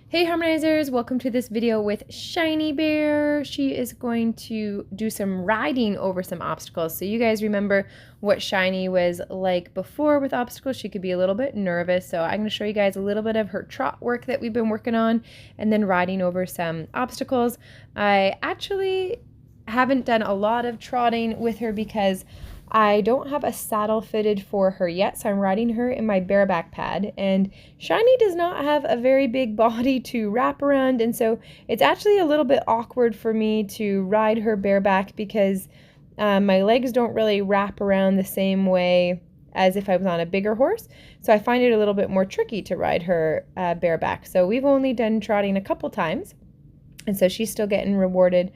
Hey Harmonizers, welcome to this video with Shiny Bear. She is going to do some riding over some obstacles. So you guys remember what Shiny was like before with obstacles. She could be a little bit nervous. So I'm going to show you guys a little bit of her trot work that we've been working on and then riding over some obstacles. I actually haven't done a lot of trotting with her because I don't have a saddle fitted for her yet, so I'm riding her in my bareback pad, and Shiny does not have a very big body to wrap around, and so it's actually a little bit awkward for me to ride her bareback because my legs don't really wrap around the same way as if I was on a bigger horse, so I find it a little bit more tricky to ride her bareback. So we've only done trotting a couple times, and so she's still getting rewarded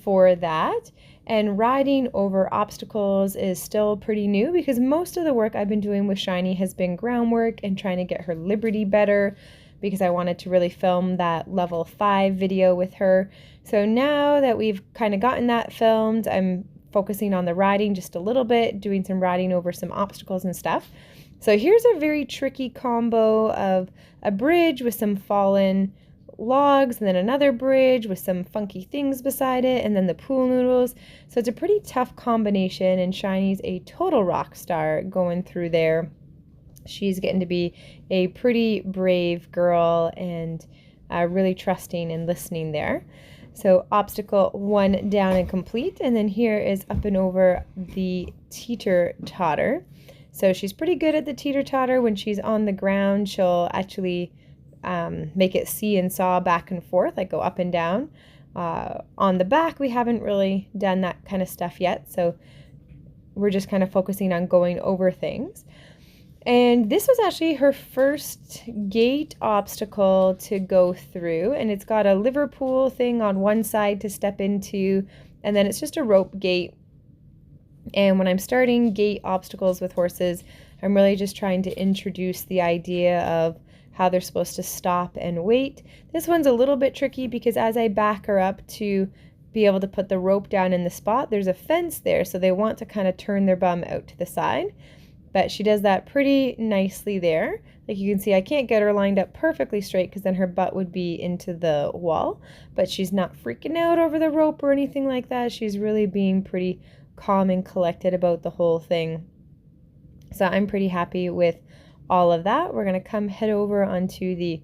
for that. And riding over obstacles is still pretty new because most of the work I've been doing with Shiny has been groundwork and trying to get her liberty better because I wanted to really film that level 5 video with her. So now that we've kind of gotten that filmed, I'm focusing on the riding just a little bit, doing some riding over some obstacles and stuff. So here's a very tricky combo of a bridge with some fallen logs and then another bridge with some funky things beside it and then the pool noodles. So it's a pretty tough combination, and Shiny's a total rock star going through there. She's getting to be a pretty brave girl and really trusting and listening there. So obstacle 1 down and complete, and then here is up and over the teeter-totter. So she's pretty good at the teeter-totter. When she's on the ground, she'll actually make it see and saw back and forth, like go up and down. On the back, we haven't really done that kind of stuff yet, so we're just kind of focusing on going over things. And this was actually her first gate obstacle to go through, and it's got a Liverpool thing on one side to step into, and then it's just a rope gate. And when I'm starting gate obstacles with horses, I'm really just trying to introduce the idea of how they're supposed to stop and wait. This one's a little bit tricky because as I back her up to be able to put the rope down in the spot, there's a fence there, so they want to kind of turn their bum out to the side. But she does that pretty nicely there. Like you can see, I can't get her lined up perfectly straight because then her butt would be into the wall, but she's not freaking out over the rope or anything like that. She's really being pretty calm and collected about the whole thing. So I'm pretty happy with all of that. We're going to come head over onto the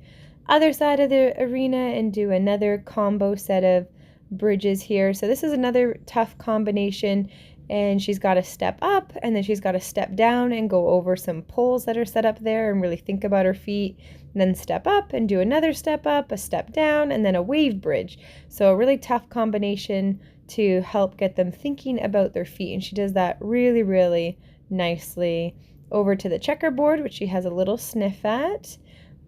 other side of the arena and do another combo set of bridges here. So this is another tough combination, and she's got to step up and then she's got to step down and go over some poles that are set up there and really think about her feet, and then step up and do another step up, a step down, and then a wave bridge. So a really tough combination to help get them thinking about their feet, and she does that really, really nicely. Over to the checkerboard, which she has a little sniff at,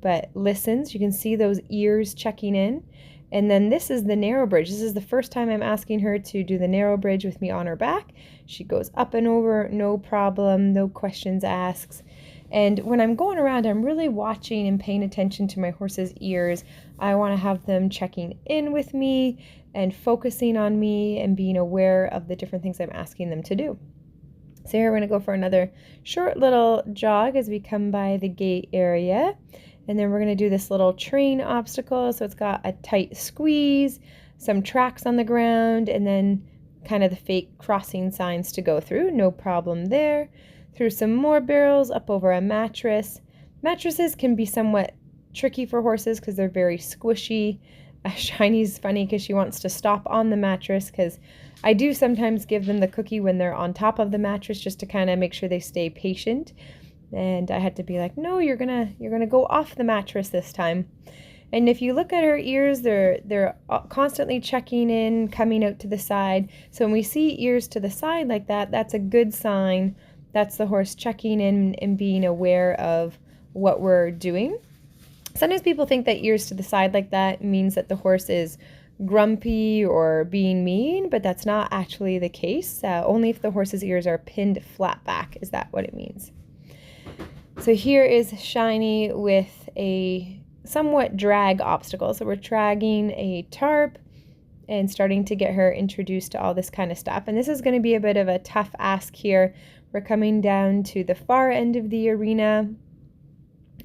but listens. You can see those ears checking in. And then this is the narrow bridge. This is the first time I'm asking her to do the narrow bridge with me on her back. She goes up and over, no problem, no questions asked. And when I'm going around, I'm really watching and paying attention to my horse's ears. I want to have them checking in with me and focusing on me and being aware of the different things I'm asking them to do. So here we're going to go for another short little jog as we come by the gate area. And then we're going to do this little train obstacle. So it's got a tight squeeze, some tracks on the ground, and then kind of the fake crossing signs to go through. No problem there. Through some more barrels, up over a mattress. Mattresses can be somewhat tricky for horses because they're very squishy. Shiny's funny because she wants to stop on the mattress because I do sometimes give them the cookie when they're on top of the mattress just to kind of make sure they stay patient. And I had to be like, no, you're gonna go off the mattress this time. And if you look at her ears, they're constantly checking in, coming out to the side. So when we see ears to the side like that, that's a good sign. That's the horse checking in and being aware of what we're doing. Sometimes people think that ears to the side like that means that the horse is grumpy or being mean, but that's not actually the case. Only if the horse's ears are pinned flat back is that what it means. So here is Shiny with a somewhat drag obstacle. So we're dragging a tarp and starting to get her introduced to all this kind of stuff. And this is going to be a bit of a tough ask here. We're coming down to the far end of the arena,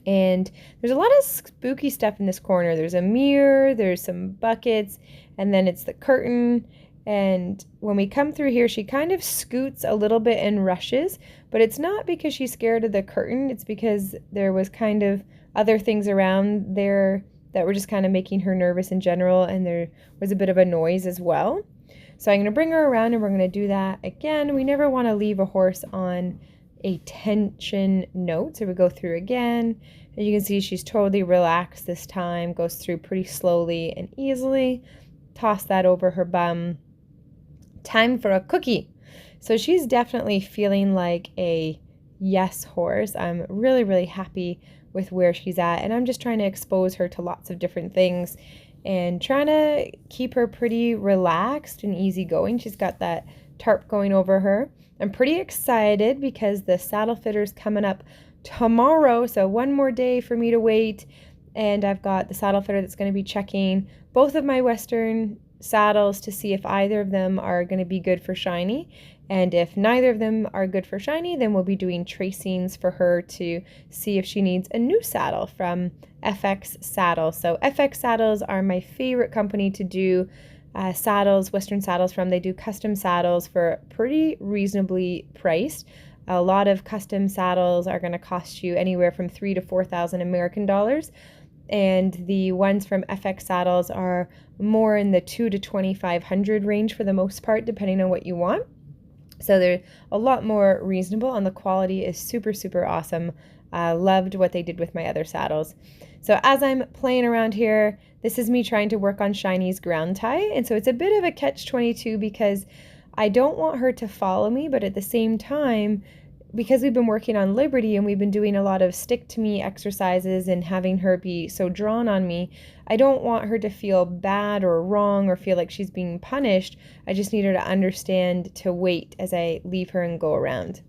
And there's a lot of spooky stuff in this corner. There's a mirror, there's some buckets, and then it's the curtain. And when we come through here, she kind of scoots a little bit and rushes, but it's not because she's scared of the curtain. It's because there was kind of other things around there that were just kind of making her nervous in general, and there was a bit of a noise as well. So I'm going to bring her around and we're going to do that again. We never want to leave a horse on a tension note, so we go through again. And you can see she's totally relaxed this time, goes through pretty slowly and easily. Toss that over her bum. Time for a cookie. So she's definitely feeling like a yes horse. I'm really, really happy with where she's at, and I'm just trying to expose her to lots of different things and trying to keep her pretty relaxed and easygoing. She's got that tarp going over her. I'm pretty excited because the saddle fitter's coming up tomorrow, so one more day for me to wait, and I've got the saddle fitter that's going to be checking both of my Western saddles to see if either of them are going to be good for Shiney. And if neither of them are good for Shiney, then we'll be doing tracings for her to see if she needs a new saddle from FX Saddles. So FX Saddles are my favorite company to do saddles, Western saddles from. They do custom saddles for pretty reasonably priced. A lot of custom saddles are going to cost you anywhere from $3,000 to $4,000 American dollars. And the ones from FX Saddles are more in the $2,000 to $2,500 range for the most part, depending on what you want. So they're a lot more reasonable, and the quality is super, super awesome. Loved what they did with my other saddles. So as I'm playing around here, this is me trying to work on Shiney's ground tie. And so it's a bit of a catch-22 because I don't want her to follow me, but at the same time, because we've been working on Liberty and we've been doing a lot of stick-to-me exercises and having her be so drawn on me, I don't want her to feel bad or wrong or feel like she's being punished. I just need her to understand to wait as I leave her and go around.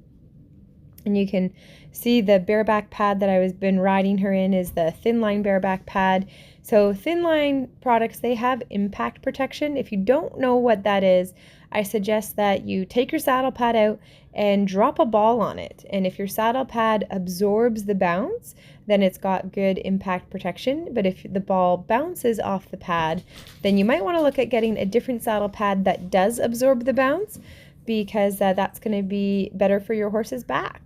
And you can see the bareback pad that I've been riding her in is the thin line bareback pad. So thin line products, they have impact protection. If you don't know what that is, I suggest that you take your saddle pad out and drop a ball on it. And if your saddle pad absorbs the bounce, then it's got good impact protection. But if the ball bounces off the pad, then you might want to look at getting a different saddle pad that does absorb the bounce, because that's going to be better for your horse's back.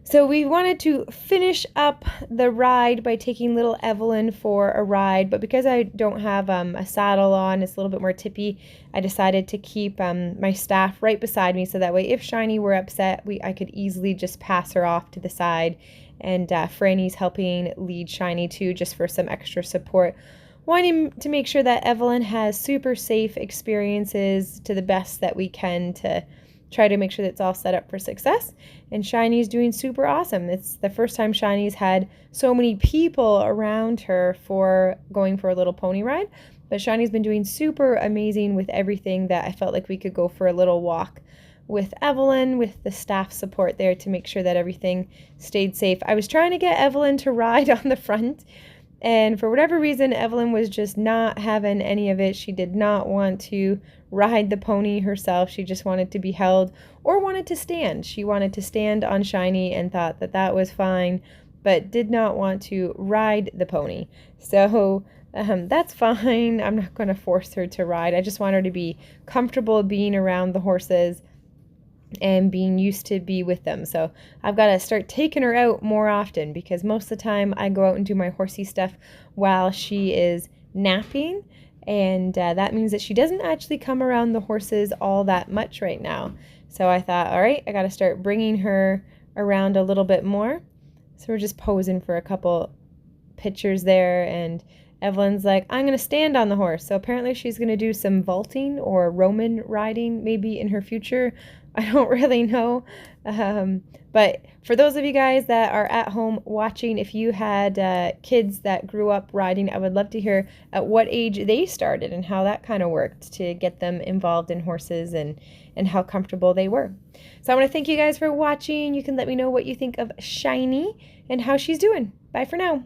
So we wanted to finish up the ride by taking little Evelyn for a ride, but because I don't have a saddle on, it's a little bit more tippy, I decided to keep my staff right beside me, so that way if Shiney were upset, I could easily just pass her off to the side. And Franny's helping lead Shiney too, just for some extra support. Wanting to make sure that Evelyn has super safe experiences to the best that we can to try to make sure that it's all set up for success. And Shiney's doing super awesome. It's the first time Shiney's had so many people around her for going for a little pony ride. But Shiney's been doing super amazing with everything, that I felt like we could go for a little walk with Evelyn, with the staff support there to make sure that everything stayed safe. I was trying to get Evelyn to ride on the front, and for whatever reason, Evelyn was just not having any of it. She did not want to ride the pony herself. She just wanted to be held or wanted to stand. She wanted to stand on Shiney and thought that that was fine, but did not want to ride the pony. So that's fine. I'm not going to force her to ride. I just want her to be comfortable being around the horses and being used to be with them. So I've got to start taking her out more often, because most of the time I go out and do my horsey stuff while she is napping, and that means that she doesn't actually come around the horses all that much right now. So I thought, all right, I got to start bringing her around a little bit more. So we're just posing for a couple pictures there, and Evelyn's like, I'm going to stand on the horse. So apparently she's going to do some vaulting or Roman riding maybe in her future. I don't really know. But for those of you guys that are at home watching, if you had kids that grew up riding, I would love to hear at what age they started and how that kind of worked to get them involved in horses, and how comfortable they were. So I want to thank you guys for watching. You can let me know what you think of Shiney and how she's doing. Bye for now.